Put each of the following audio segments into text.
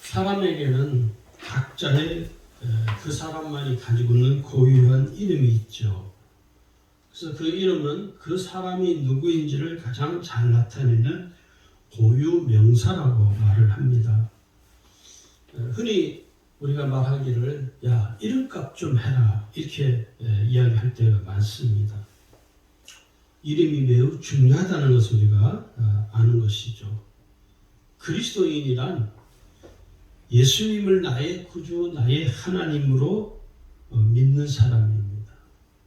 사람에게는 각자의 그 사람만이 가지고 있는 고유한 이름이 있죠. 그래서 그 이름은 그 사람이 누구인지를 가장 잘 나타내는 고유 명사라고 말을 합니다. 흔히 우리가 말하기를 야 이름값 좀 해라 이렇게 이야기할 때가 많습니다. 이름이 매우 중요하다는 것을 우리가 아는 것이죠. 그리스도인이란 예수님을 나의 구주, 나의 하나님으로 믿는 사람입니다.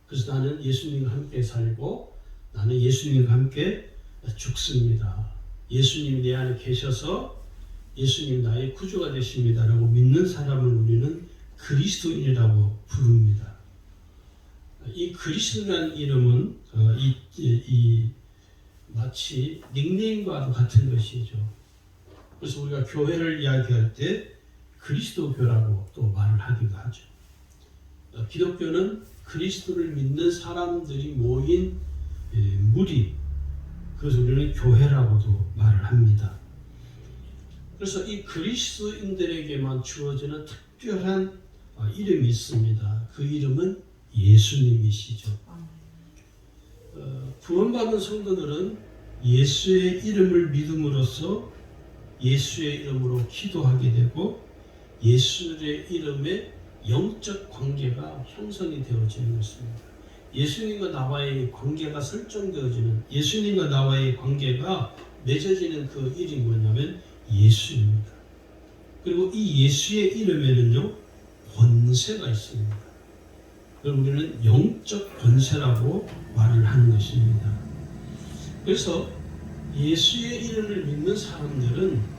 그래서 나는 예수님과 함께 살고 나는 예수님과 함께 죽습니다. 예수님이 내 안에 계셔서 예수님 나의 구주가 되십니다라고 믿는 사람을 우리는 그리스도인이라고 부릅니다. 이 그리스도라는 이름은 마치 닉네임과도 같은 것이죠. 그래서 우리가 교회를 이야기할 때 그리스도교라고 또 말을 하기도 하죠. 기독교는 그리스도를 믿는 사람들이 모인 무리, 그래서 우리는 교회라고도 말을 합니다. 그래서 이 그리스도인들에게만 주어지는 특별한 이름이 있습니다. 그 이름은 예수님이시죠. 구원받은 성도들은 예수의 이름을 믿음으로써 예수의 이름으로 기도하게 되고 예수의 이름에 영적 관계가 형성이 되어지는 것입니다. 예수님과 나와의 관계가 설정되어지는, 예수님과 나와의 관계가 맺어지는 그 이름이 뭐냐면 예수입니다. 그리고 이 예수의 이름에는요 권세가 있습니다. 그걸 우리는 영적 권세라고 말을 하는 것입니다. 그래서 예수의 이름을 믿는 사람들은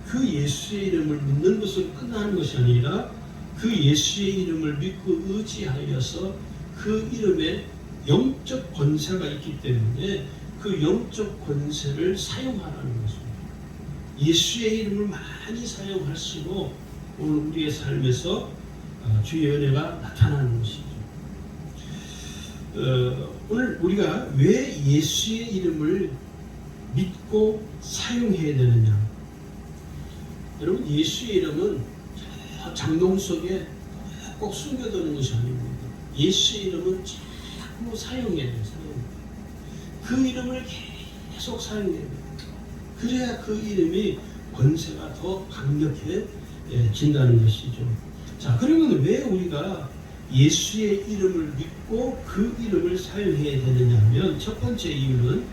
그 예수의 이름을 믿는 것으로 끝나는 것이 아니라 그 예수의 이름을 믿고 의지하여서 그 이름에 영적 권세가 있기 때문에 그 영적 권세를 사용하라는 것입니다. 예수의 이름을 많이 사용할수록 오늘 우리의 삶에서 주의 은혜가 나타나는 것이죠. 오늘 우리가 왜 예수의 이름을 믿고 사용해야 되느냐? 여러분, 예수의 이름은 장롱 속에 꼭 숨겨두는 것이 아닙니다. 예수의 이름은 자꾸 사용해야 돼요. 그 이름을 계속 사용해야 돼요. 그래야 그 이름이 권세가 더 강력해진다는 것이죠. 자, 그러면 왜 우리가 예수의 이름을 믿고 그 이름을 사용해야 되느냐 하면 첫 번째 이유는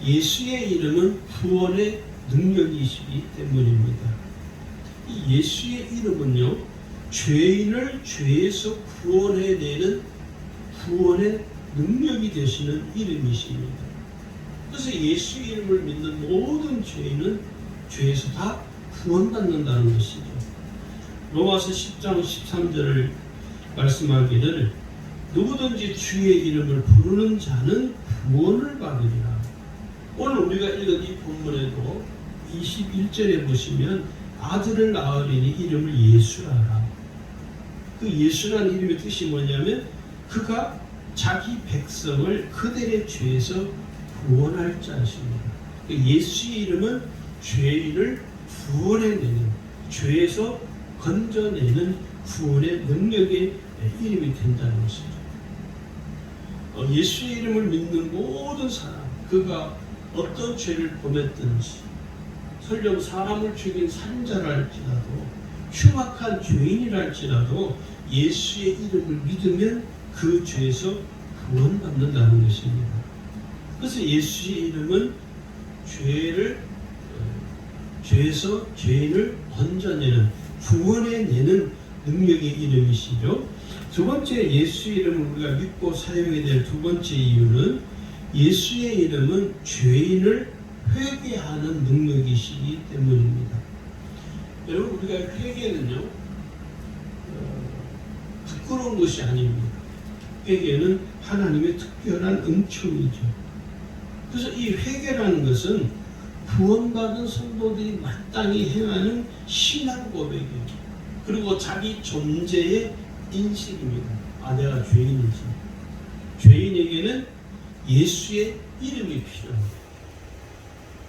예수의 이름은 구원의 능력이시기 때문입니다. 이 예수의 이름은요, 죄인을 죄에서 구원해내는 구원의 능력이 되시는 이름이십니다. 그래서 예수의 이름을 믿는 모든 죄인은 죄에서 다 구원받는다는 것이죠. 로마서 10장 13절을 말씀하기를 누구든지 주의 이름을 부르는 자는 구원을 받으리라. 오늘 우리가 읽은 이 본문에도 21절에 보시면 아들을 낳으리니 이름을 예수라라. 그 예수라는 이름의 뜻이 뭐냐면 그가 자기 백성을 그들의 죄에서 구원할 자십니다. 예수의 이름은 죄인을 구원해내는, 죄에서 건져내는 구원의 능력의 이름이 된다는 것이죠. 예수의 이름을 믿는 모든 사람, 그가 어떤 죄를 범했든지, 설령 사람을 죽인 살인자랄지라도, 흉악한 죄인이랄지라도 예수의 이름을 믿으면 그 죄에서 구원받는다는 것입니다. 그래서 예수의 이름은 죄에서 죄인을 건져내는, 구원해내는 능력의 이름이시죠. 두 번째, 예수의 이름을 우리가 믿고 사용해야 될 두 번째 이유는 예수의 이름은 죄인을 회개하는 능력이시기 때문입니다. 여러분, 우리가 회개는요 부끄러운 것이 아닙니다. 회개는 하나님의 특별한 은총이죠. 그래서 이 회개라는 것은 구원받은 성도들이 마땅히 행하는 신앙 고백이에요. 그리고 자기 존재의 인식입니다. 아, 내가 죄인이지. 죄인에게는 예수의 이름이 필요합니다.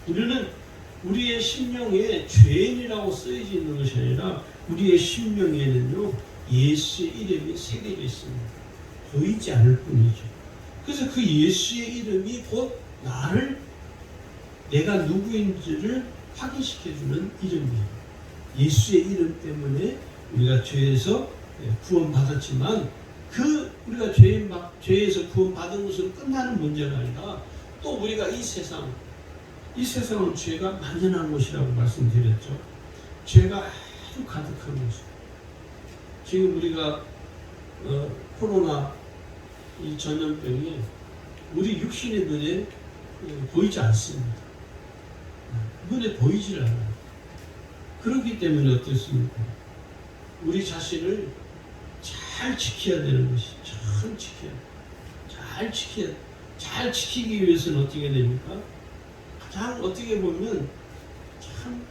우리는 우리의 심령에 죄인이라고 쓰여져 있는 것이 아니라 우리의 심령에는요 예수의 이름이 새겨져 있습니다. 보이지 않을 뿐이죠. 그래서 그 예수의 이름이 곧 나를 내가 누구인지를 확인시켜주는 이름이에요. 예수의 이름 때문에 우리가 죄에서 구원받았지만 우리가 죄에서 구원받은 것으로 끝나는 문제가 아니라 또 우리가 이 세상은 죄가 만연한 곳이라고 말씀드렸죠. 죄가 아주 가득한 곳이에요. 지금 우리가 코로나 이 전염병이 우리 육신의 눈에 보이지 않습니다. 눈에 보이질 않아요. 그렇기 때문에 어떻습니까? 우리 자신을 잘 지켜야 되는 것이 참 지켜야 잘 지키기 위해서는 어떻게 됩니까? 가장 어떻게 보면 참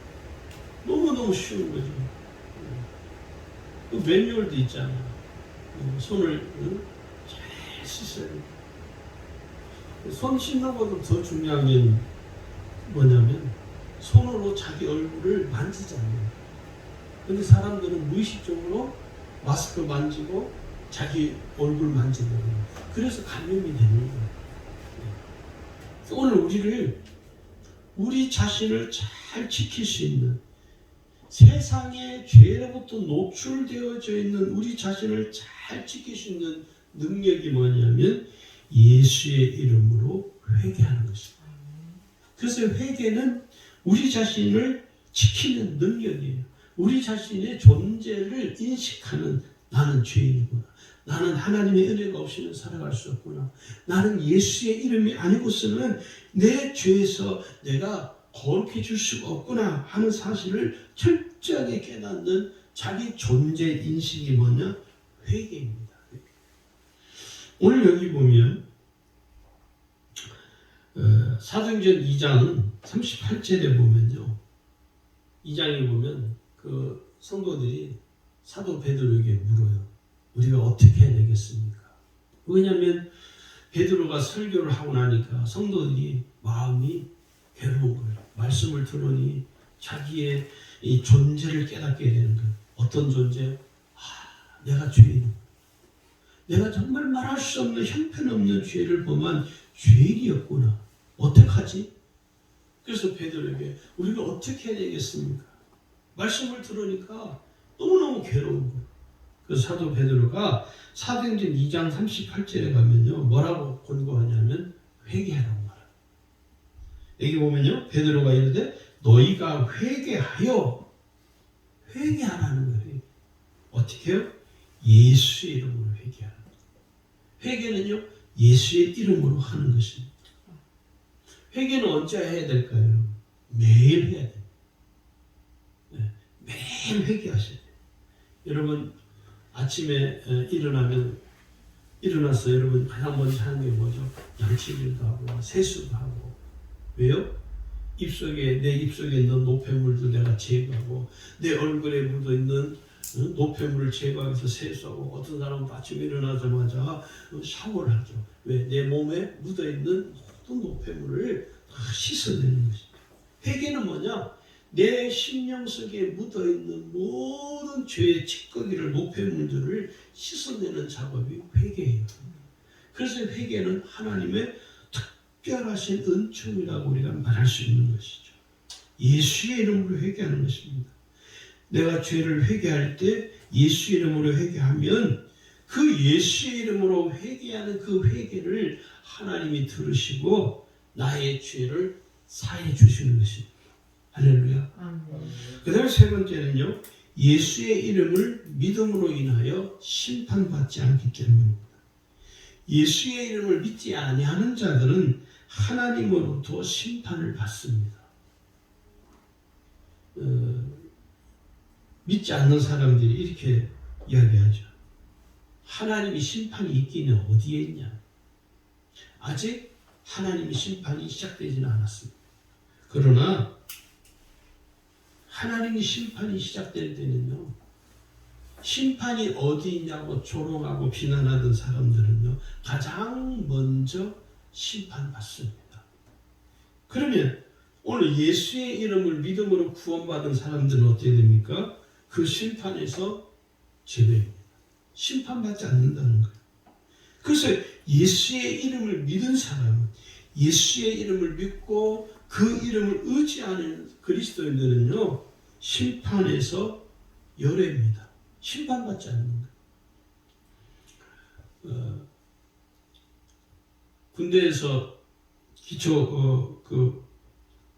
너무너무 쉬운 거죠. 그 매뉴얼도 있잖아요. 손을 잘 씻어야 돼요. 손 씻는 것보다 더 중요한 게 뭐냐면 손으로 자기 얼굴을 만지지 않는. 근데 사람들은 무의식적으로 마스크 만지고 자기 얼굴 만지고 그래서 감염이 되는 거예요. 오늘 우리 자신을 잘 지킬 수 있는 세상의 죄로부터 노출되어져 있는 우리 자신을 잘 지킬 수 있는 능력이 뭐냐면 예수의 이름으로 회개하는 것입니다. 그래서 회개는 우리 자신을 지키는 능력이에요. 우리 자신의 존재를 인식하는 나는 죄인이구나. 나는 하나님의 은혜가 없이는 살아갈 수 없구나. 나는 예수의 이름이 아니고서는 내 죄에서 내가 거룩해질 수가 없구나 하는 사실을 철저하게 깨닫는 자기 존재 인식이 뭐냐? 회개입니다. 오늘 여기 보면 사도행전 2장 38절에 보면요. 2장에 보면 그 성도들이 사도 베드로에게 물어요. 우리가 어떻게 해야 되겠습니까? 왜냐하면 베드로가 설교를 하고 나니까 성도들이 마음이 괴로운 거예요. 말씀을 들으니 자기의 이 존재를 깨닫게 되는 거예요. 어떤 존재? 내가 죄인. 내가 정말 말할 수 없는 형편없는 죄를 범한 죄인이었구나. 어떡하지? 그래서 베드로에게 우리가 어떻게 해야 되겠습니까? 말씀을 들으니까 너무너무 괴로운 거예요. 그래서 사도 베드로가 사도행전 2장 38절에 가면요. 뭐라고 권고하냐면 회개하라고 말합니다. 여기 보면요. 베드로가 이르되 너희가 회개하라는 거예요. 어떻게 해요? 예수의 이름으로 회개하는 거예요. 회개는요. 예수의 이름으로 하는 것입니다. 회개는 언제 해야 될까요? 매일 해야 돼요. 매일 회개하셔야 돼요. 여러분 아침에 일어나서 여러분 가장 먼저 하는 게 뭐죠? 양치질도 하고 세수도 하고. 왜요? 내 입속에 있는 노폐물도 내가 제거하고 내 얼굴에 묻어있는 노폐물을 제거하기 위해서 세수하고 어떤 사람은 아침에 일어나자마자 샤워를 하죠. 왜? 내 몸에 묻어있는 모든 노폐물을 다 씻어내는 것입니다. 회개는 뭐냐? 내 심령 속에 묻어있는 모든 죄의 찌꺼기를 노폐물들을 씻어내는 작업이 회개예요. 그래서 회개는 하나님의 특별하신 은총이라고 우리가 말할 수 있는 것이죠. 예수의 이름으로 회개하는 것입니다. 내가 죄를 회개할 때 예수의 이름으로 회개하면 그 예수의 이름으로 회개하는 그 회개를 하나님이 들으시고 나의 죄를 사해 주시는 것입니다. 할렐루야. 그 다음에 세 번째는요. 예수의 이름을 믿음으로 인하여 심판받지 않기 때문입니다. 예수의 이름을 믿지 아니하는 자들은 하나님으로부터 심판을 받습니다. 믿지 않는 사람들이 이렇게 이야기하죠. 하나님이 심판이 있기는 어디에 있냐? 아직 하나님의 심판이 시작되지는 않았습니다. 그러나 하나님의 심판이 시작될 때는요. 심판이 어디 있냐고 조롱하고 비난하던 사람들은요. 가장 먼저 심판받습니다. 그러면 오늘 예수의 이름을 믿음으로 구원받은 사람들은 어떻게 됩니까? 그 심판에서 제외입니다. 심판받지 않는다는 거예요. 그래서 예수의 이름을 믿은 사람은, 예수의 이름을 믿고 그 이름을 의지하는 그리스도인들은요, 심판에서 열애입니다. 심판받지 않는 거예요. 군대에서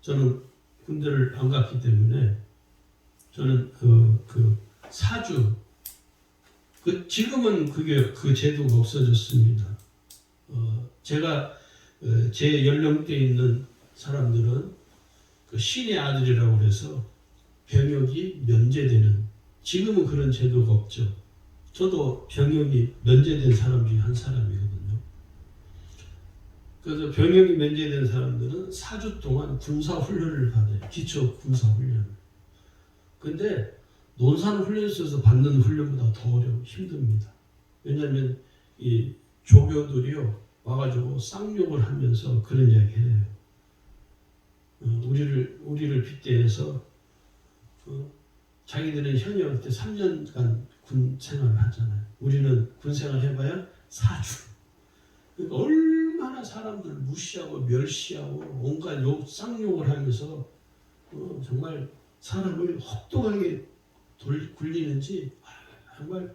저는 군대를 안 갔기 때문에 저는 사주, 지금은 그 제도가 없어졌습니다. 제가 제 연령대에 있는 사람들은 신의 아들이라고 해서 병역이 면제되는, 지금은 그런 제도가 없죠. 저도 병역이 면제된 사람 중에 한 사람이거든요. 그래서 병역이 면제된 사람들은 4주 동안 군사훈련을 받아요. 기초 군사훈련을. 근데 논산훈련소에서 받는 훈련보다 더 어려워, 힘듭니다. 왜냐하면 이 조교들이요 와가지고 쌍욕을 하면서 그런 이야기를 해요. 우리를 빗대해서 자기들은 현역 때 3년간 군 생활을 하잖아요. 우리는 군 생활 해봐야 4주. 그러니까 얼마나 사람들 무시하고 멸시하고 온갖 쌍욕을 하면서 정말 사람을 혹독하게 굴리는지 정말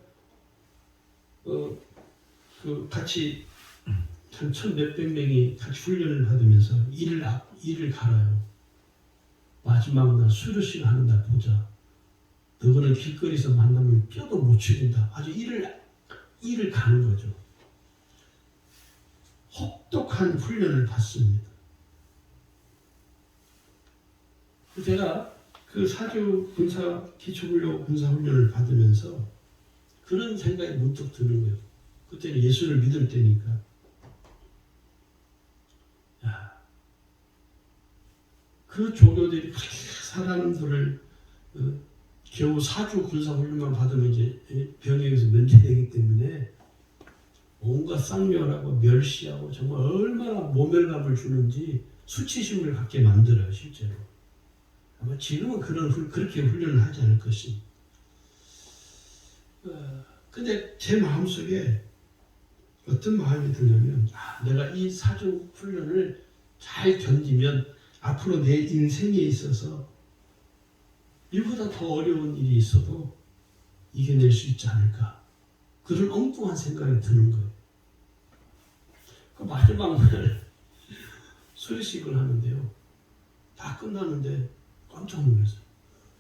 같이 한 1,000몇백 명이 같이 훈련을 받으면서 일을 갈아요. 마지막 날 수료식 하는 날 보자. 너희는 길거리에서 만나면 뼈도 못 추린다. 아주 일을 가는 거죠. 혹독한 훈련을 받습니다. 제가 그 사주 기초훈련 군사훈련을 받으면서 그런 생각이 문득 드는 거예요. 그때는 예수를 믿을 때니까. 그 조교들이 그렇게 사람들을 겨우 4주 군사훈련만 받으면 이제 병역에서 면제되기 때문에 온갖 쌍욕하고 멸시하고 정말 얼마나 모멸감을 주는지 수치심을 갖게 만들어요, 실제로. 아마 지금은 그렇게 훈련을 하지 않을 것입니다. 근데 제 마음속에 어떤 마음이 들냐면, 내가 이 4주 훈련을 잘 견디면 앞으로 내 인생에 있어서 이보다 더 어려운 일이 있어도 이겨낼 수 있지 않을까. 그런 엉뚱한 생각이 드는 거예요. 그 마지막 날 수료식을 하는데요. 다 끝나는데 깜짝 놀랐어요.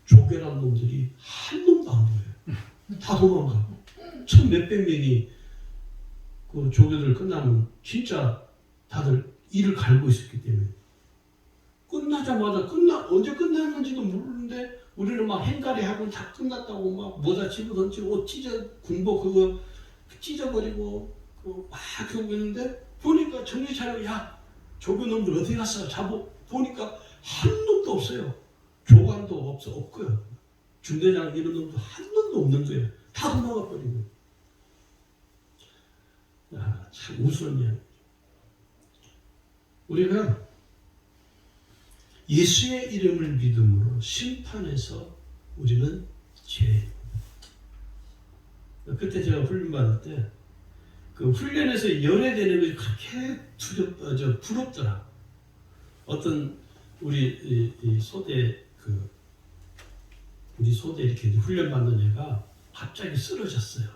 조계란 놈들이 한 놈도 안 보여요. 다 도망가. 1,000몇백 명이 그 조교들 끝나면 진짜 다들 이를 갈고 있었기 때문에 끝나자마자 언제 끝났는지도 모르는데 우리는 막 행가리 하고 다 끝났다고 막 모자 집어던지고 옷 군복 그거 찢어버리고 막 하고 있는데 보니까 정신 차려, 야 조교놈들 어디 갔어? 보니까 한 놈도 없어요. 조관도 없고요. 중대장 이런 놈도 한 놈도 없는 거예요. 다 도망가 버린 거예요. 참 우스운 이야기. 우리가 예수의 이름을 믿음으로 심판에서 우리는 죄. 그때 제가 훈련 받을 때 그 훈련에서 열애되는 것이 그렇게 부럽더라. 어떤 우리 소대 우리 소대 이렇게 훈련 받는 애가 갑자기 쓰러졌어요.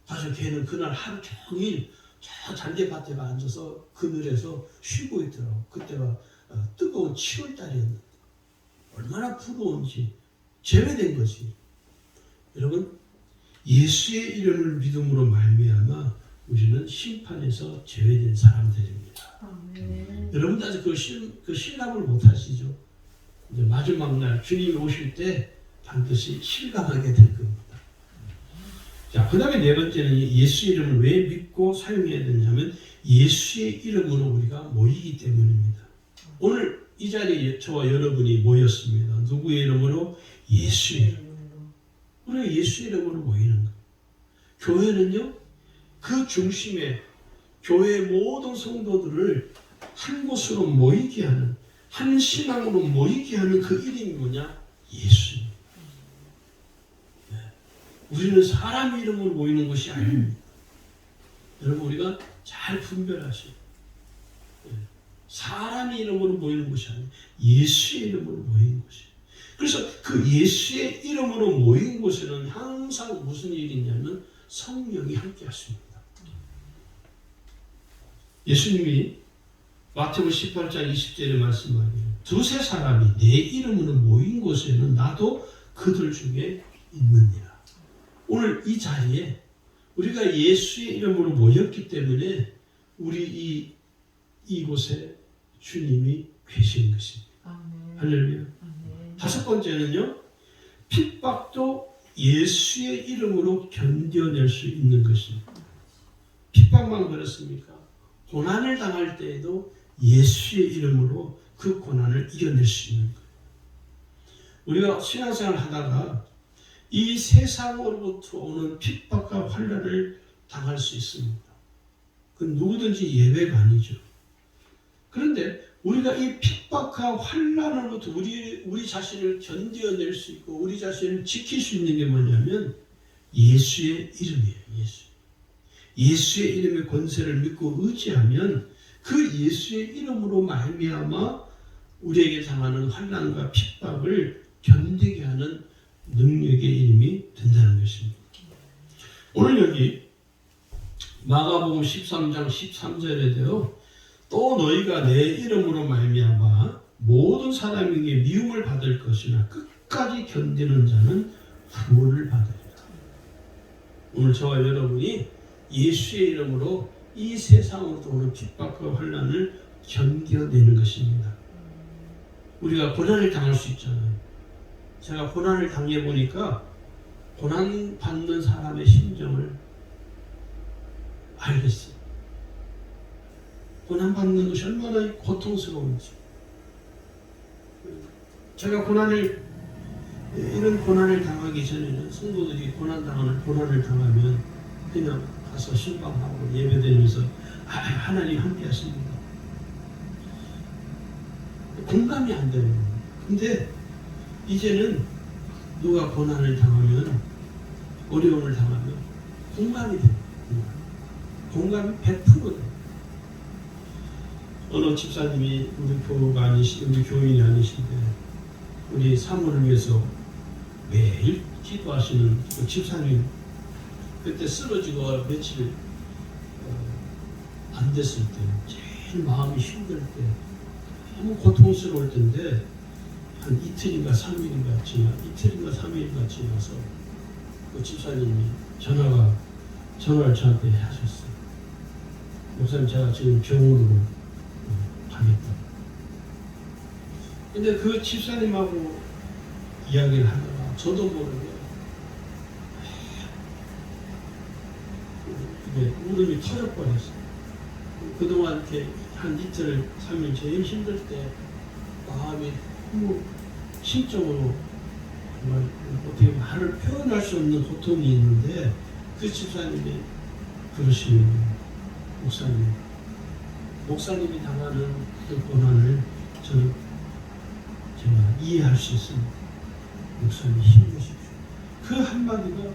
그래서 걔는 그날 하루 종일 저 잔디밭에 앉아서 그늘에서 쉬고 있더라고. 그때가 뜨거운 7월달이었는데 얼마나 부러운지. 제외된 것이. 여러분, 예수의 이름을 믿음으로 말미암아 우리는 심판에서 제외된 사람들입니다. 여러분도 아직 그 실감을 못 하시죠? 이제 마지막 날 주님이 오실 때 반드시 실감하게 될 겁니다. 자, 그 다음에 네 번째는 예수 이름을 왜 믿고 사용해야 되냐면 예수의 이름으로 우리가 모이기 때문입니다. 오늘 이 자리에 저와 여러분이 모였습니다. 누구의 이름으로? 예수의 이름. 우리가 예수의 이름으로 모이는 거예요. 교회는요, 그 중심에 교회의 모든 성도들을 한 곳으로 모이게 하는, 한 신앙으로 모이게 하는 그 이름이 뭐냐? 예수님. 네. 우리는 사람 이름으로 모이는 것이 아닙니다. 여러분 우리가 잘 분별하셔요. 네. 사람의 이름으로 모이는 것이 아니에요. 예수의 이름으로 모이는 것이에요. 그래서 그 예수의 이름으로 모인 곳에는 항상 무슨 일이 있냐면 성령이 함께 하십니다. 예수님이 마태복음 18장 20절에 말씀하기를 두세 사람이 내 이름으로 모인 곳에는 나도 그들 중에 있느니라. 오늘 이 자리에 우리가 예수의 이름으로 모였기 때문에 우리 이곳에 주님이 계신 것입니다. 아멘. 할렐루야. 아멘. 다섯 번째는요. 핍박도 예수의 이름으로 견뎌낼 수 있는 것입니다. 핍박만 그렇습니까? 고난을 당할 때에도 예수의 이름으로 그 고난을 이겨낼 수 있는 거예요. 우리가 신앙생활을 하다가 이 세상으로부터 오는 핍박과 환난을 당할 수 있습니다. 그건 누구든지 예외가 아니죠. 그런데 우리가 이 핍박과 환난으로부터 우리 자신을 견뎌낼 수 있고 우리 자신을 지킬 수 있는 게 뭐냐면 예수의 이름이에요. 예수의 이름의 권세를 믿고 의지하면 그 예수의 이름으로 말미암아 우리에게 당하는 환난과 핍박을 견디게 하는 능력의 이름이 된다는 것입니다. 오늘 여기 마가복음 13장 13절에도요. 또 너희가 내 이름으로 말미암아 모든 사람에게 미움을 받을 것이나 끝까지 견디는 자는 구원을 받으리라. 오늘 저와 여러분이 예수의 이름으로 이 세상으로 오는 핍박과 환난을 견뎌내는 것입니다. 우리가 고난을 당할 수 있잖아요. 제가 고난을 당해보니까 고난 받는 사람의 심정을 알겠어요. 고난 받는 것이 얼마나 고통스러운지. 제가 이런 고난을 당하기 전에는 성도들이 고난을 당하면 그냥 가서 신방하고 예배드리면서 하나님 함께 하십니다. 공감이 안 돼요. 근데 이제는 누가 고난을 당하면 어려움을 당하면 공감이 돼요. 공감이 100%돼요. 어느 집사님이 우리 교인이 아니신데 우리 사모를 위해서 매일 기도하시는 그 집사님 그때 쓰러지고 며칠 안 됐을 때 제일 마음이 힘들 때 너무 고통스러울 때인데 한 이틀인가 3일인가 지나서 그 집사님이 전화를 저한테 하셨어요. 목사님 제가 지금 병원으로 가겠다. 근데 그 집사님하고 이야기를 하다가 저도 모르게 울음이 터져버렸어요. 그동안 이렇게 한 이틀, 3일 제일 힘들 때 마음이 너무 심적으로 정말 어떻게 말을 표현할 수 없는 고통이 있는데 그 집사님이 그러시는 거예요. 목사님이 당하는 그 고난을 제가 이해할 수 있습니다. 목사님 힘내십시오. 그 한마디가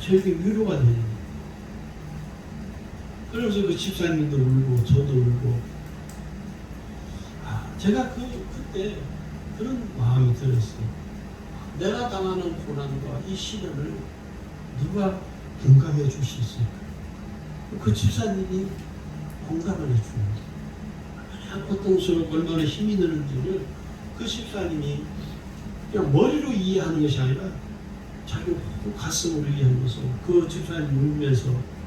저에게 위로가 되는 그러면서 그 집사님도 울고 저도 울고 제가 그때 그런 마음이 들었어요. 내가 당하는 고난과 이 시련을 누가 공감해 줄 수 있을까? 그 집사님이 공감을 해줍니다. 얼마나 고통스럽고 얼마나 힘이 드는지를 그 집사님이 그냥 머리로 이해하는 것이 아니라 자기 가슴으로 이해하면서 그 집사님 울면서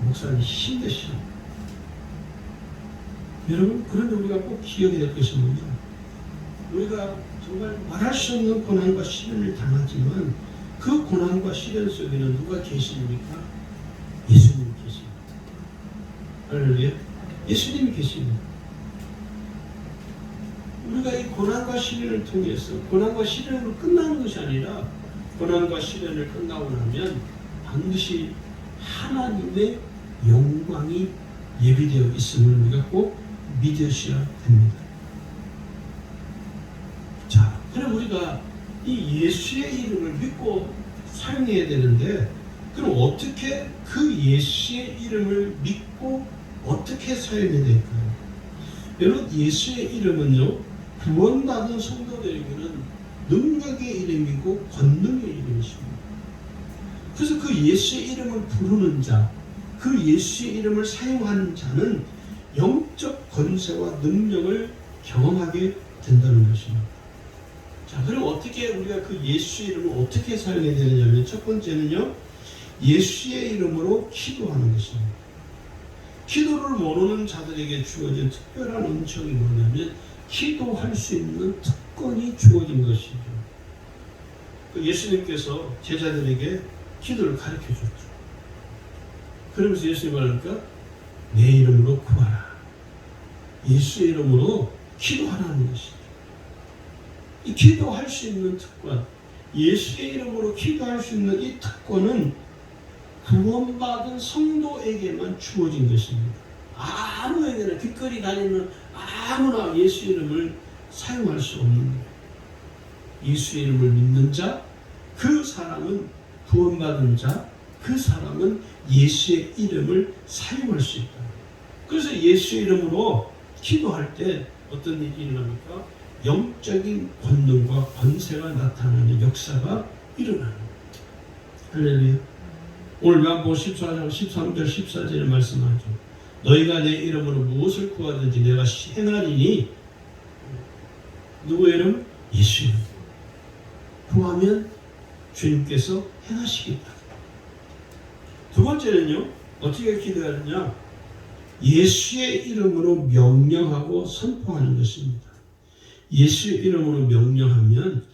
목사님 힘내시오. 여러분, 그런데 우리가 꼭 기억해야 될 것이 뭐냐? 우리가 정말 말할 수 없는 고난과 시련을 당하지만 그 고난과 시련 속에는 누가 계십니까? 예수님이 계십니다. 할렐루야. 예수님이 계십니다. 우리가 이 고난과 시련을 통해서 고난과 시련으로 끝나는 것이 아니라 고난과 시련을 끝나고 나면 반드시 하나님의 영광이 예비되어 있음을 우리가 꼭 믿으셔야 됩니다. 그럼 우리가 이 예수의 이름을 믿고 사용해야 되는데, 그럼 어떻게 그 예수의 이름을 믿고 어떻게 사용해야 될까요? 여러분, 예수의 이름은요, 구원받은 성도들에게는 능력의 이름이고 권능의 이름이십니다. 그래서 그 예수의 이름을 부르는 자, 그 예수의 이름을 사용하는 자는 영적 권세와 능력을 경험하게 된다는 것입니다. 자, 그럼 어떻게 우리가 그 예수의 이름을 어떻게 사용해야 되느냐면, 첫 번째는요, 예수의 이름으로 기도하는 것입니다. 기도를 모르는 자들에게 주어진 특별한 은총이 뭐냐면, 기도할 수 있는 특권이 주어진 것이죠. 예수님께서 제자들에게 기도를 가르쳐 줬죠. 그러면서 예수님이 말하니까 내 이름으로 구하라. 예수의 이름으로 기도하라는 것이죠. 이 기도할 수 있는 특권, 예수의 이름으로 기도할 수 있는 이 특권은 구원받은 성도에게만 주어진 것입니다. 아무에게나, 길거리 다니는 아무나 예수 이름을 사용할 수 없는 거예요. 예수의 이름을 믿는 자, 그 사람은 구원받은 자, 그 사람은 예수의 이름을 사용할 수 있다. 그래서 예수의 이름으로 기도할 때 어떤 일이 일어납니까? 영적인 권능과 권세가 나타나는 역사가 일어나는 거예요. 할렐루야. 오늘 요한복음 14장 13절 14절에 말씀하죠. 너희가 내 이름으로 무엇을 구하든지 내가 행하리니, 누구의 이름? 예수 이름. 구하면 주님께서 행하시겠다. 두 번째는요, 어떻게 기도하느냐? 예수의 이름으로 명령하고 선포하는 것입니다. 예수의 이름으로 명령하면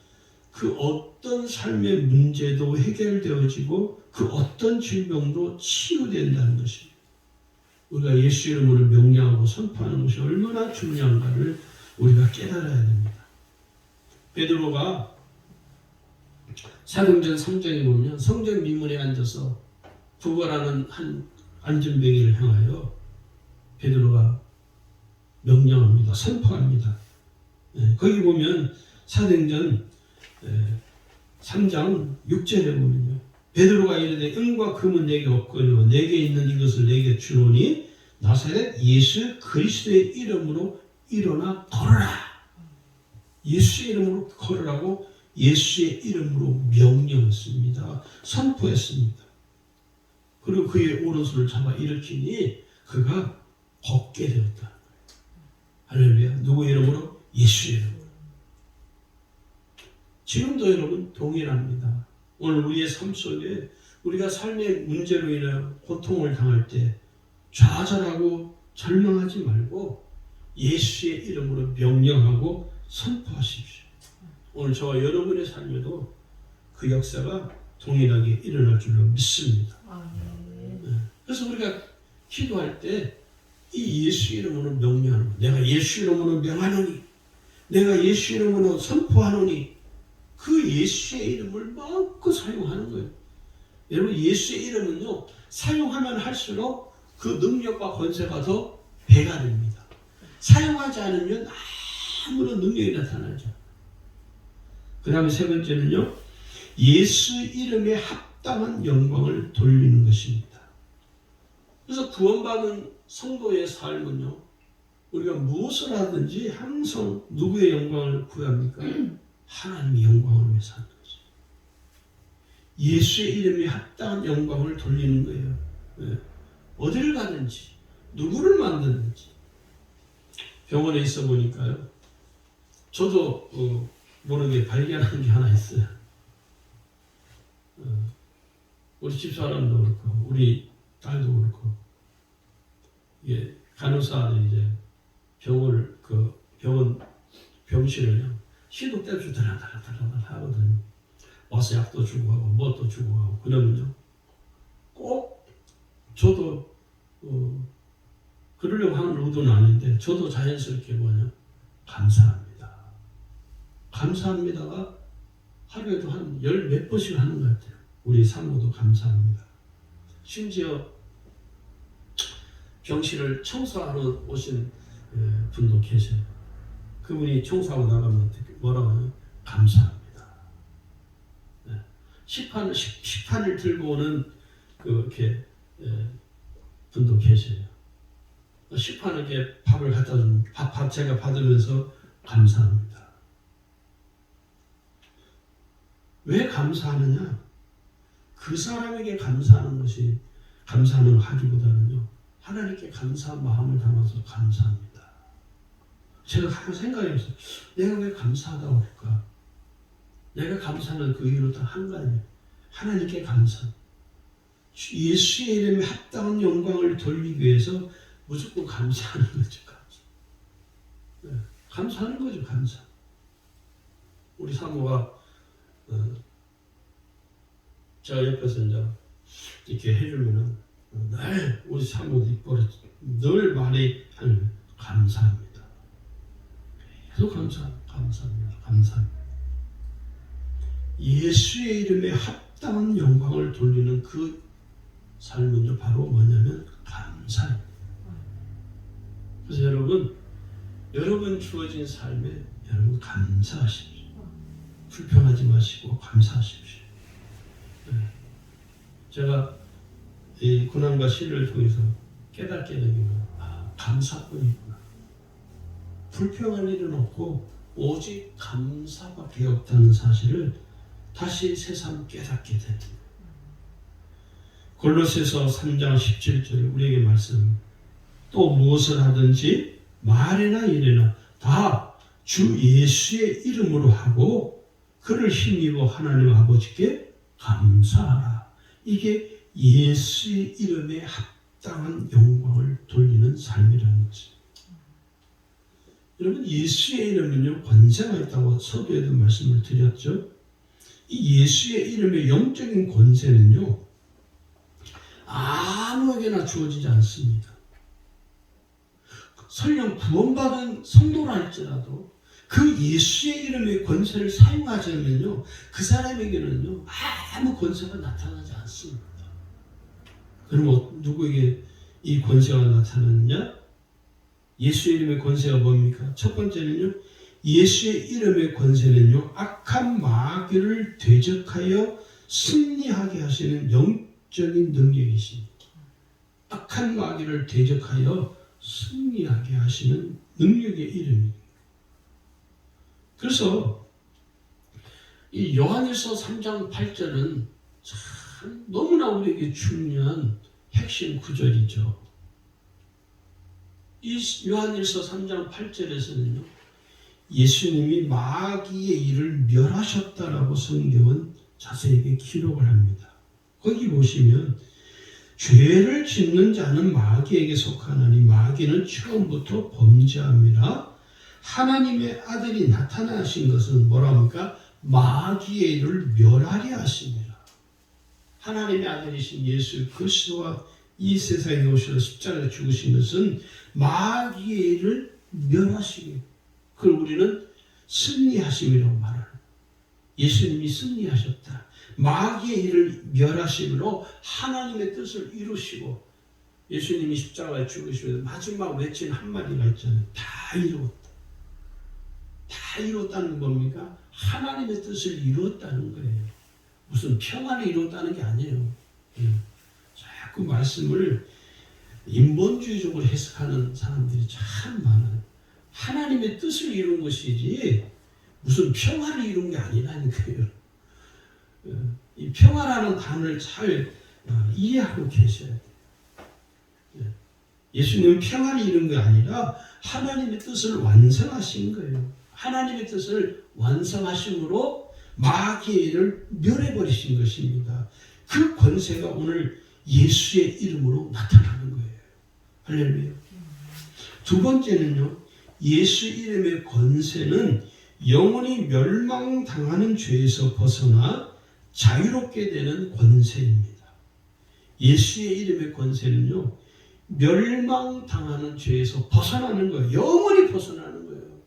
그 어떤 삶의 문제도 해결되어지고 그 어떤 질병도 치유된다는 것입니다. 우리가 예수 이름으로 명령하고 선포하는 것이 얼마나 중요한가를 우리가 깨달아야 됩니다. 베드로가 사도행전 3장에 보면 성전 미문에 앉아서 부거라는 한 안전뱅이를 향하여 베드로가 명령합니다. 선포합니다. 거기 보면 사도행전 3장 6절에 보면요, 베드로가 이르되 은과 금은 내게 없거니와 내게 있는 이것을 내게 주노니 나사렛 예수 그리스도의 이름으로 일어나 걸어라. 예수의 이름으로 걸으라고 예수의 이름으로 명령했습니다. 선포했습니다. 그리고 그의 오른손을 잡아 일으키니 그가 걷게 되었다. 할렐루야. 누구의 이름으로? 예수의 이름으로. 지금도 여러분 동일합니다. 오늘 우리의 삶 속에 우리가 삶의 문제로 인해 고통을 당할 때 좌절하고 절망하지 말고 예수의 이름으로 명령하고 선포하십시오. 오늘 저와 여러분의 삶에도 그 역사가 동일하게 일어날 줄로 믿습니다. 그래서 우리가 기도할 때 이 예수 이름으로 명령하는 거, 내가 예수 이름으로 명하노니, 내가 예수 이름으로 선포하노니, 그 예수의 이름을 마음껏 사용하는 거예요. 여러분, 예수의 이름은요, 사용하면 할수록 그 능력과 권세가 더 배가 됩니다. 사용하지 않으면 아무런 능력이 나타나죠. 그 다음에 세 번째는요, 예수 이름에 합당한 영광을 돌리는 것입니다. 그래서 구원받은 성도의 삶은요, 우리가 무엇을 하든지 항상 누구의 영광을 구합니까? 하나님의 영광을 위해서 하는 거죠. 예수의 이름에 합당한 영광을 돌리는 거예요. 어디를 가든지, 누구를 만드는지. 병원에 있어 보니까요, 저도 모르게 발견한 게 하나 있어요. 우리 집사람도 그렇고, 우리 딸도 그렇고, 예, 간호사들이 이제 병원 병실을요, 시도 때주 달라달라 하거든요. 와서 약도 주고 하고, 뭣도 주고 하고, 그러면요, 꼭 저도 그러려고 하는 의도는 아닌데, 저도 자연스럽게 감사합니다. 감사합니다가 하루에도 한 열 몇 번씩 하는 것 같아요. 우리 사모도 감사합니다. 심지어 병실을 청소하러 오신 분도 계셔요. 그분이 청소하고 나가면 뭐라고 하나요? 감사합니다. 식판을 들고 오는 이렇게 분도 계세요. 식판에게 밥을 갖다 준 밥 제가 받으면서 감사합니다. 왜 감사하느냐? 그 사람에게 감사하는 하기보다는요, 하나님께 감사한 마음을 담아서 감사합니다. 제가 가끔 생각해봤어요. 내가 왜 감사하다고 할까? 내가 감사하는 그 이유는 딱 한 가지예요. 하나님께 감사. 예수의 이름에 합당한 영광을 돌리기 위해서 무조건 감사하는 거죠. 감사하는 거죠. 감사. 우리 사모가 제가 옆에서 이제 이렇게 해주면은 늘 우리 사모도 입버릇 늘 말이 하는 감사합니다. 계속 감사합니다. 감사합니다. 예수의 이름에 합당한 영광을 돌리는 그 삶은요, 바로 뭐냐면 감사입니다. 그래서 여러분 주어진 삶에 여러분 감사하십시오. 불평하지 마시고 감사하십시오. 제가 이 고난과 시를 통해서 깨닫게 되는 건 감사뿐이구나. 불평할 일은 없고 오직 감사밖에 없다는 사실을 다시 새삼 깨닫게 됩니다. 골로새서 3장 17절 우리에게 말씀, 또 무엇을 하든지 말이나 일이나 다 주 예수의 이름으로 하고 그를 힘입어 하나님 아버지께 감사하라. 이게 예수의 이름에 합당한 영광을 돌리는 삶이라는 것입니다. 여러분, 예수의 이름은요, 권세가 있다고 서두에도 말씀을 드렸죠. 이 예수의 이름의 영적인 권세는요, 아무에게나 주어지지 않습니다. 설령 구원받은 성도라 할지라도 그 예수의 이름의 권세를 사용하자면요, 그 사람에게는요, 아무 권세가 나타나지 않습니다. 그럼 누구에게 이 권세가 나타나느냐? 예수의 이름의 권세가 뭡니까? 첫 번째는요, 예수의 이름의 권세는요, 악한 마귀를 대적하여 승리하게 하시는 영적인 능력이십니다. 악한 마귀를 대적하여 승리하게 하시는 능력의 이름입니다. 그래서 이 요한일서 3장 8절은 참 너무나 우리에게 중요한 핵심 구절이죠. 이 요한일서 3장 8절에서는요, 예수님이 마귀의 일을 멸하셨다라고 성경은 자세하게 기록을 합니다. 거기 보시면 죄를 짓는 자는 마귀에게 속하나니 마귀는 처음부터 범죄함이라. 하나님의 아들이 나타나신 것은 뭐랍니까? 마귀의 일을 멸하려 하심이라. 하나님의 아들이신 예수 그리스도와 이 세상에 오셔서 십자가에 죽으신 것은 마귀의 일을 멸하시기, 그걸 우리는 승리하심이라고 말하는, 예수님이 승리하셨다. 마귀의 일을 멸하심으로 하나님의 뜻을 이루시고, 예수님이 십자가에 죽으시면서 마지막 외친 한마디가 있잖아요. 다 이루었다. 다 이루었다는 건 뭡니까? 하나님의 뜻을 이루었다는 거예요. 무슨 평화를 이루었다는 게 아니에요. 자꾸 말씀을 인본주의적으로 해석하는 사람들이 참 많아요. 하나님의 뜻을 이룬 것이지 무슨 평화를 이룬 게 아니라는 거예요. 이 평화라는 단어를 잘 이해하고 계셔야 돼요. 예수님은 평화를 이룬 게 아니라 하나님의 뜻을 완성하신 거예요. 하나님의 뜻을 완성하심으로 마귀의 일을 멸해버리신 것입니다. 그 권세가 오늘 예수의 이름으로 나타나는 거예요. 할렐루야. 두 번째는요, 예수 이름의 권세는 영원히 멸망당하는 죄에서 벗어나 자유롭게 되는 권세입니다. 예수의 이름의 권세는요, 멸망당하는 죄에서 벗어나는 거예요. 영원히 벗어나는 거예요.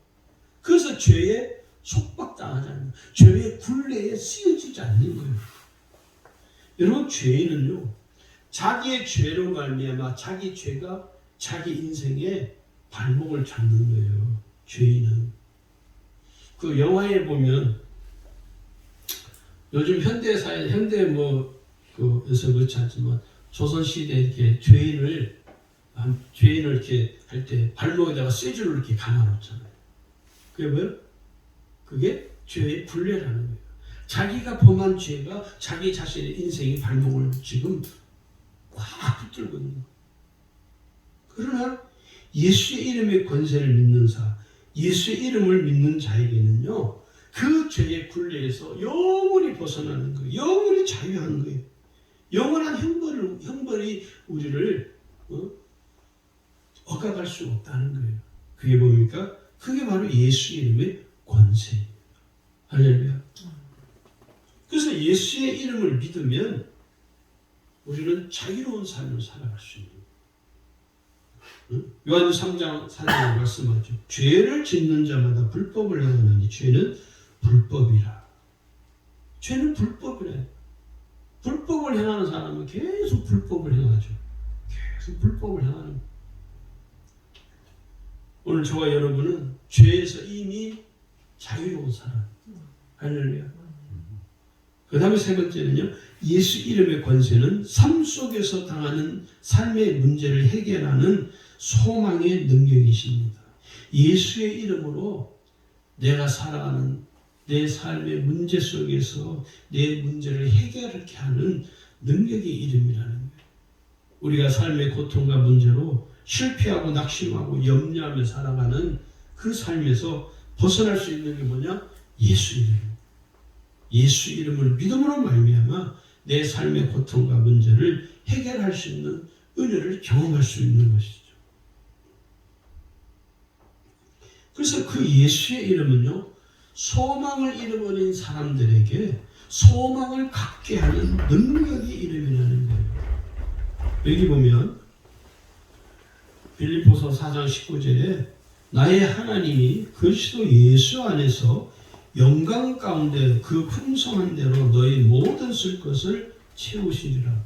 그래서 죄에 속박당하지 않는 거예요. 죄의 굴레에 쓰여지지 않는 거예요. 여러분, 죄인은요, 자기의 죄로 말미암아 자기 죄가 자기 인생에 발목을 잡는 거예요. 죄인은. 그 영화에 보면 요즘 현대사회, 현대 그래서 그렇지 않지만 조선시대에 이렇게 죄인을 이렇게 할 때 발목에다가 쇠줄을 이렇게 감아놓잖아요. 그게 뭐예요? 그게 죄의 굴레라는 거예요. 자기가 범한 죄가 자기 자신의 인생의 발목을 지금 꽉 붙들고 있는 거예요. 그러나 예수의 이름의 권세를 믿는 자, 예수의 이름을 믿는 자에게는요, 그 죄의 굴레에서 영원히 벗어나는 거예요. 영원히 자유한 거예요. 영원한 형벌이 우리를 억압할 수 없다는 거예요. 그게 뭡니까? 그게 바로 예수 이름의 권세예요. 할렐루야. 그래서 예수의 이름을 믿으면 우리는 자유로운 삶을 살아갈 수 있는 거예요. 요한복음 3장 4절에 말씀하죠. 죄를 짓는 자마다 불법을 행하느니 죄는 불법이라. 죄는 불법이래. 불법을 행하는 사람은 계속 불법을 행하죠. 계속 불법을 행하는 거예요. 오늘 저와 여러분은 죄에서 이미 자유로운 사람. 할렐루야. 그 다음에 세 번째는요, 예수 이름의 권세는 삶 속에서 당하는 삶의 문제를 해결하는 소망의 능력이십니다. 예수의 이름으로 내가 살아가는 내 삶의 문제 속에서 내 문제를 해결하게 하는 능력의 이름이라는 거예요. 우리가 삶의 고통과 문제로 실패하고 낙심하고 염려하며 살아가는 그 삶에서 벗어날 수 있는 게 뭐냐? 예수 이름. 예수 이름을 믿음으로 말미암아 내 삶의 고통과 문제를 해결할 수 있는 은혜를 경험할 수 있는 것이죠. 그래서 그 예수의 이름은요, 소망을 잃어버린 사람들에게 소망을 갖게 하는 능력의 이름이라는 거예요. 여기 보면 빌립보서 4장 19절에 나의 하나님이 그리스도 예수 안에서 영광 가운데 그 풍성한 대로 너희 모든 쓸 것을 채우시리라.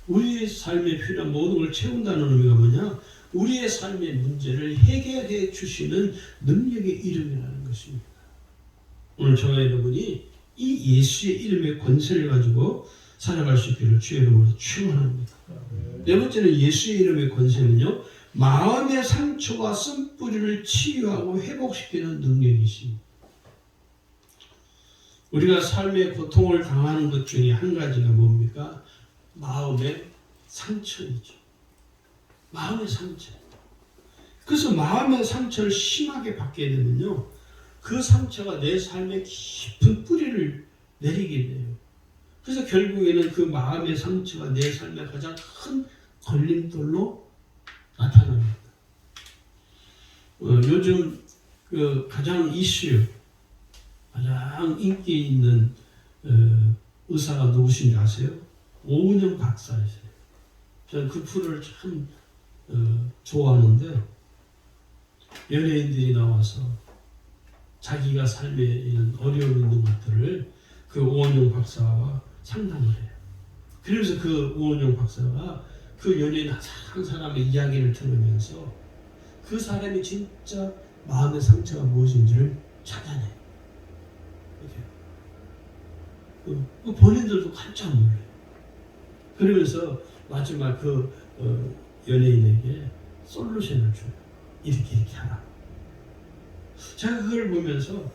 우리의 삶에 필요한 모든 걸 채운다는 의미가 뭐냐? 우리의 삶의 문제를 해결해 주시는 능력의 이름이라는 것입니다. 오늘 저와 여러분이 이 예수의 이름의 권세를 가지고 살아갈 수 있기를 주의 이름으로 축원합니다. 네 번째는 예수의 이름의 권세는요, 마음의 상처와 쓴뿌리를 치유하고 회복시키는 능력이십니다. 우리가 삶의 고통을 당하는 것 중에 한 가지가 뭡니까? 마음의 상처이죠. 마음의 상처. 그래서 마음의 상처를 심하게 받게 되면요, 그 상처가 내 삶에 깊은 뿌리를 내리게 돼요. 그래서 결국에는 그 마음의 상처가 내 삶의 가장 큰 걸림돌로 나타납니다. 요즘 가장 이슈, 가장 인기 있는 의사가 누구신지 아세요? 오은영 박사이세요. 저는 그 프로를 참 좋아하는데, 연예인들이 나와서 자기가 삶에 있는 어려움 있는 것들을 그 오은영 박사와 상담을 해요. 그래서 그 오은영 박사가 그 연예인 한 사람의 이야기를 들으면서 그 사람이 진짜 마음의 상처가 무엇인지를 찾아내요. 본인들도 깜짝 놀라요. 그러면서 마지막 그 연예인에게 솔루션을 줘요. 이렇게 하라. 제가 그걸 보면서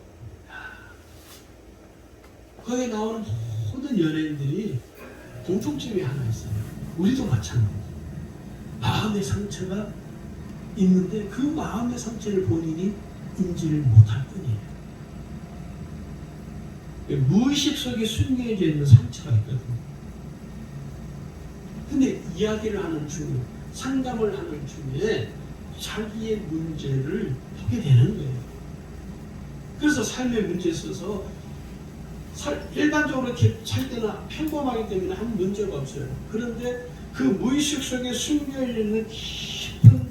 거기 나오는 모든 연예인들이 공통점이 하나 있어요. 우리도 마찬가지. 마음의 상처가 있는데 그 마음의 상처를 본인이 인지를 못할 뿐이에요. 무의식 속에 숨겨져 있는 상처가 있거든요. 근데 이야기를 하는 중에, 상담을 하는 중에 자기의 문제를 보게 되는 거예요. 그래서 삶의 문제에 있어서 일반적으로 이렇게 살 때는 평범하기 때문에 아무 문제가 없어요. 그런데 그 무의식 속에 숨겨있는 깊은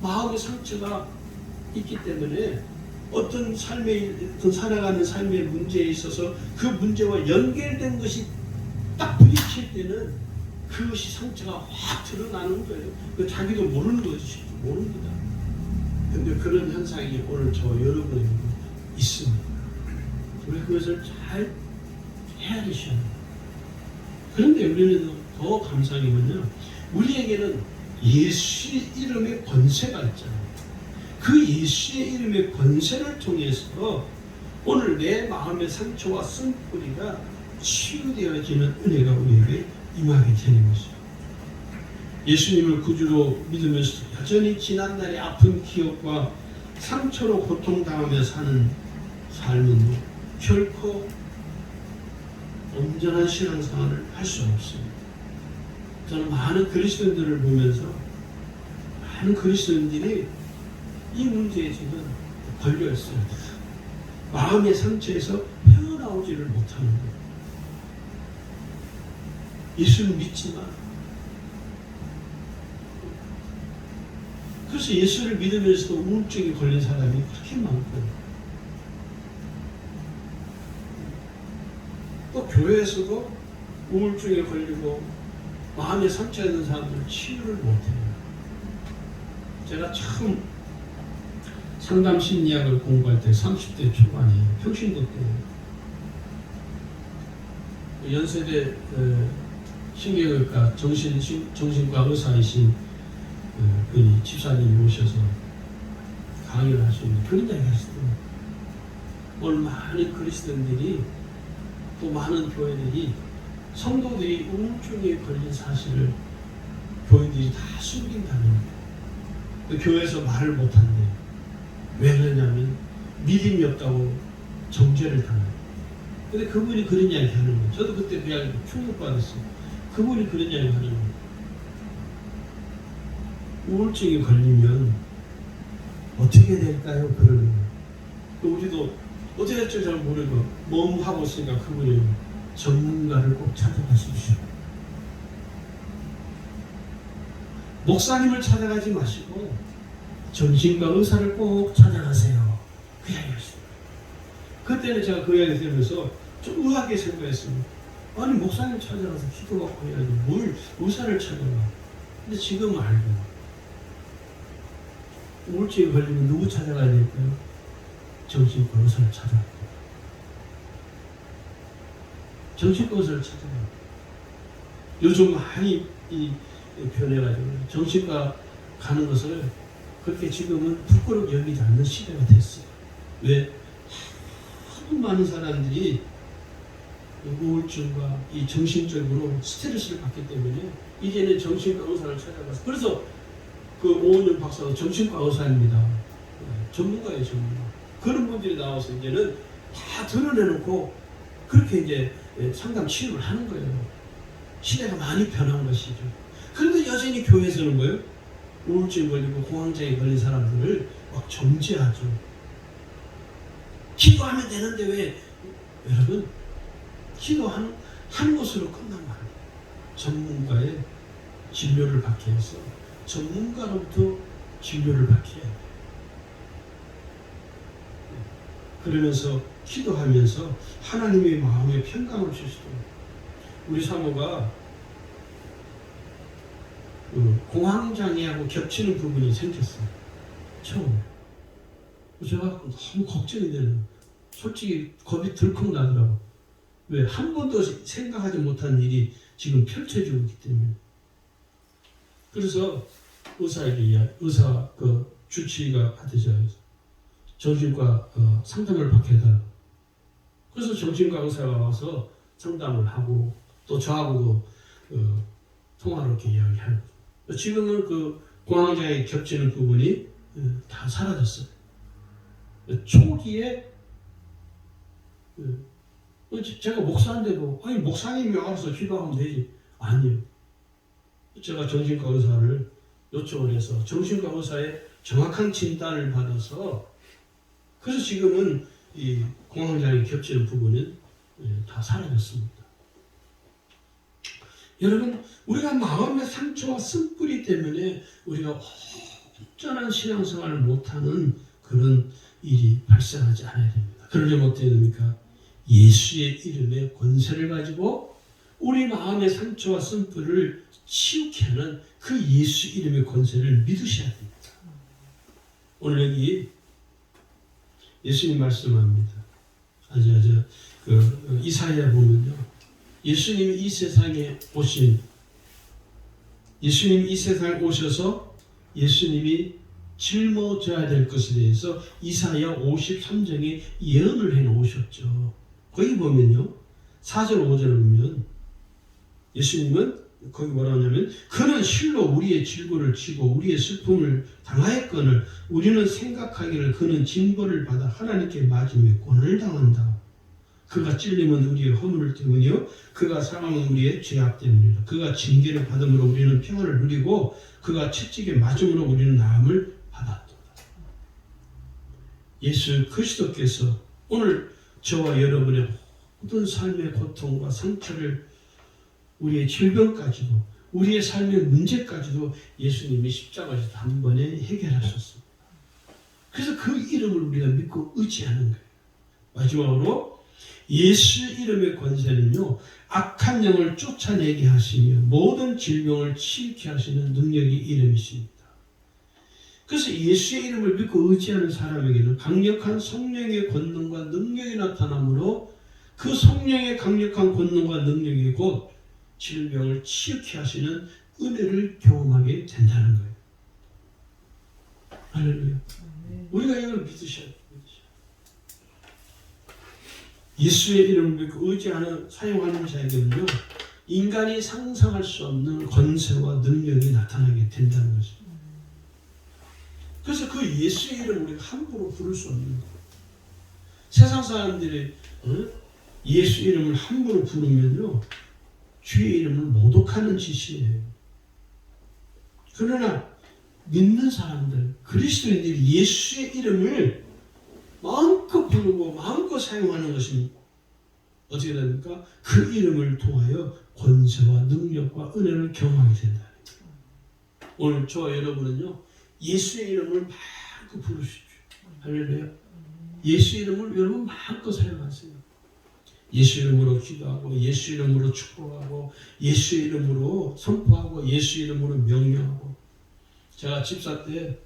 마음의 상처가 있기 때문에 어떤 살아가는 삶의 문제에 있어서 그 문제와 연결된 것이 딱 부딪힐 때는 그것이 상처가 확 드러나는 거예요. 자기도 모르는 것이 모릅니다. 근데 그런 현상이 오늘 저 여러분에게 있습니다. 우리 그것을 잘 헤아리셔야 돼요. 그런데 우리는 더 감사한 게 뭐냐? 우리에게는 예수의 이름의 권세가 있잖아요. 그 예수의 이름의 권세를 통해서 오늘 내 마음의 상처와 쓴뿌리가 치유되어지는 은혜가 우리에게 임하게 되는 것이죠. 예수님을 구주로 믿으면서 여전히 지난날의 아픈 기억과 상처로 고통당하며 사는 삶은 결코 온전한 신앙생활을 할 수 없습니다. 저는 많은 그리스도인들을 보면서 많은 그리스도인들이 이 문제에 지금 걸려있어요. 마음의 상처에서 헤어나오지를 못하는 거예요. 예수를 믿지만 그래서 예수를 믿으면서도 우울증에 걸린 사람이 그렇게 많고요. 또 교회에서도 우울증에 걸리고 마음에 상처 있는 사람들 치유를 못해요. 제가 처음 상담 심리학을 공부할 때 30대 초반이에요. 평신도 때 연세대 신경외과 정신과 의사이신 그 집사님이 오셔서 강의를 하시는데 그런 이야기 하시더라고요. 오늘 많은 그리스도인들이 또 많은 교회들이 성도들이 우울증에 걸린 사실을 교인들이 다 숨긴다는 거예요. 교회에서 말을 못한대요. 왜 그러냐면 믿음이 없다고 정죄를 당해요. 근데 그분이 그런 이야기 하는 거예요. 저도 그때 그 이야기 충격받았어요. 그분이 그런 이야기 하는 거예요. 우울증에 걸리면 어떻게 될까요? 그러는 거예요. 우리도 어떻게 될지 잘 모르고 너무 하고 있으니까 그분이 전문가를 꼭 찾아가십시오. 목사님을 찾아가지 마시고 정신과 의사를 꼭 찾아가세요. 그 이야기 하시더라고요. 그때는 제가 그 이야기 들으면서 좀 의아하게 생각했습니다. 아니 목사님 찾아가서 기도받고 해야지 뭘 의사를 찾아가. 근데 지금 알고 우울증에 걸리면 누구 찾아가야 될까요? 정신과 의사를 찾아가야 돼요. 정신과 의사를 찾아가야 돼요. 요즘 많이 변해가지고 정신과 가는 것을 그렇게 지금은 부끄럽게 여기지 않는 시대가 됐어요. 왜? 하도 많은 사람들이 우울증과 이 정신적으로 스트레스를 받기 때문에 이제는 정신과 의사를 찾아가서 그래서 그 오은영 박사도 정신과 의사입니다. 전문가예요, 전문가. 그런 분들이 나와서 이제는 다 드러내놓고 그렇게 이제 상담 치료를 하는 거예요. 시대가 많이 변한 것이죠. 그런데 여전히 교회에서는 뭐예요? 우울증 걸리고 공황장애 걸린 사람들을 막 정죄하죠. 기도하면 되는데 왜? 여러분, 기도한 것으로 끝나면 안 돼요. 전문가의 진료를 받기 위해서 전문가로부터 진료를 받게 해야 돼요. 그러면서 기도하면서 하나님의 마음에 평강을 주시도록. 우리 사모가 공황장애하고 겹치는 부분이 생겼어요. 처음에. 제가 너무 걱정이 되는, 솔직히 겁이 덜컥 나더라고. 왜? 한 번도 생각하지 못한 일이 지금 펼쳐지고 있기 때문에. 그래서 의사 주치의가 하듯이 정신과 상담을 받게 해달라고. 그래서 정신과 의사가 와서 상담을 하고 또 저하고도 통화를 이렇게 이야기하는 거죠. 지금은 그 공황장애 겹치는 부분이 다 사라졌어요. 초기에 제가 목사인데도 아니 목사님이 알아서 기도하면 되지. 아니요. 제가 정신과 의사를 요청을 해서 정신과 의사의 정확한 진단을 받아서 그래서 지금은 이 공황장애 겹치는 부분은 다 사라졌습니다. 여러분, 우리가 마음의 상처와 쓴뿌리 때문에 우리가 온전한 신앙생활을 못하는 그런 일이 발생하지 않아야 됩니다. 그러려면 어떻게 됩니까? 예수의 이름의 권세를 가지고 우리 마음의 상처와 쓴뿌리를 치유케 하는 그 예수 이름의 권세를 믿으셔야 됩니다. 오늘 여기 예수님 말씀합니다. 그 이사야 보면요. 예수님이 이 세상에 오셔서 예수님이 짊어져야 될 것에 대해서 이사야 53장에 예언을 해놓으셨죠. 거기 보면요. 4절 5절을 보면 예수님은 거기 뭐라 하냐면 그는 실로 우리의 질고를 지고 우리의 슬픔을 당하였거늘 우리는 생각하기를 그는 징벌을 받아 하나님께 맞으며 고난을 당한다. 그가 찔림은 우리의 허물 때문이요 그가 상함은 우리의 죄악 때문이라. 그가 징계를 받음으로 우리는 평안을 누리고 그가 채찍에 맞음으로 우리는 나음을 받았다. 예수 그리스도께서 오늘 저와 여러분의 모든 삶의 고통과 상처를 우리의 질병까지도 우리의 삶의 문제까지도 예수님이 십자가에서 단번에 해결하셨습니다. 그래서 그 이름을 우리가 믿고 의지하는 거예요. 마지막으로 예수 이름의 권세는요. 악한 영을 쫓아내게 하시며 모든 질병을 치유케 하시는 능력이 이름이십니다. 그래서 예수의 이름을 믿고 의지하는 사람에게는 강력한 성령의 권능과 능력이 나타나므로 그 성령의 강력한 권능과 능력이 곧 질병을 치유케 하시는 은혜를 경험하게 된다는 거예요. 할렐루야. 우리가 이걸 믿으셔야 돼요. 예수의 이름을 믿고 의지하는 사용하는 자에게는요. 인간이 상상할 수 없는 권세와 능력이 나타나게 된다는 것입니다. 그래서 그 예수의 이름을 우리가 함부로 부를 수 없는 거예요. 세상 사람들이 예수 이름을 함부로 부르면요. 주의 이름을 모독하는 짓이에요. 그러나 믿는 사람들, 그리스도인들이 예수의 이름을 마음껏 부르고 마음껏 사용하는 것은 어떻게 됩니까? 그 이름을 통하여 권세와 능력과 은혜를 경험하게 된다. 오늘 저와 여러분은요. 예수의 이름을 마음껏 부르십시오. 할렐루야. 예수 이름을 여러분 마음껏 사용하세요. 예수 이름으로 기도하고 예수 이름으로 축복하고 예수 이름으로 선포하고 예수 이름으로 명령하고. 제가 집사 때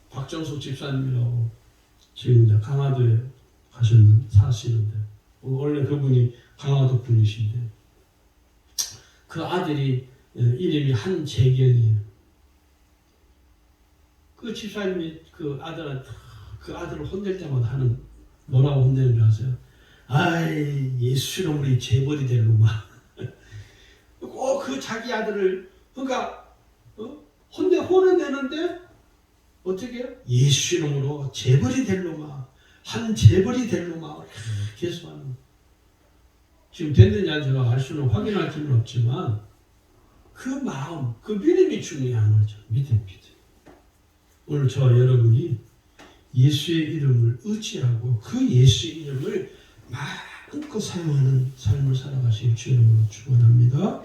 박정숙 집사님이라고 지금 이제 강화도에 사시는데 원래 그분이 강화도 분이신데 그 아들이 이름이 한재경이에요. 그 집사님이 그 아들을 혼낼 때마다 하는 뭐라고 혼내는 줄 아세요? 아이 예수 이름으로 재벌이 될 놈아. 꼭 그 자기 아들을 그러니까 혼내는데 어떻게 해요? 예수 이름으로 재벌이 될 놈아, 한 재벌이 될 놈아 계속하는. 지금 됐느냐 제가 알 수는 확인할 수는 없지만 그 마음, 그 믿음이 중요한 거죠. 믿음. 오늘 저와 여러분이 예수의 이름을 의지하고 그 예수의 이름을 마음껏 사용하는 삶을 살아가시길 주의 이름으로 축원합니다.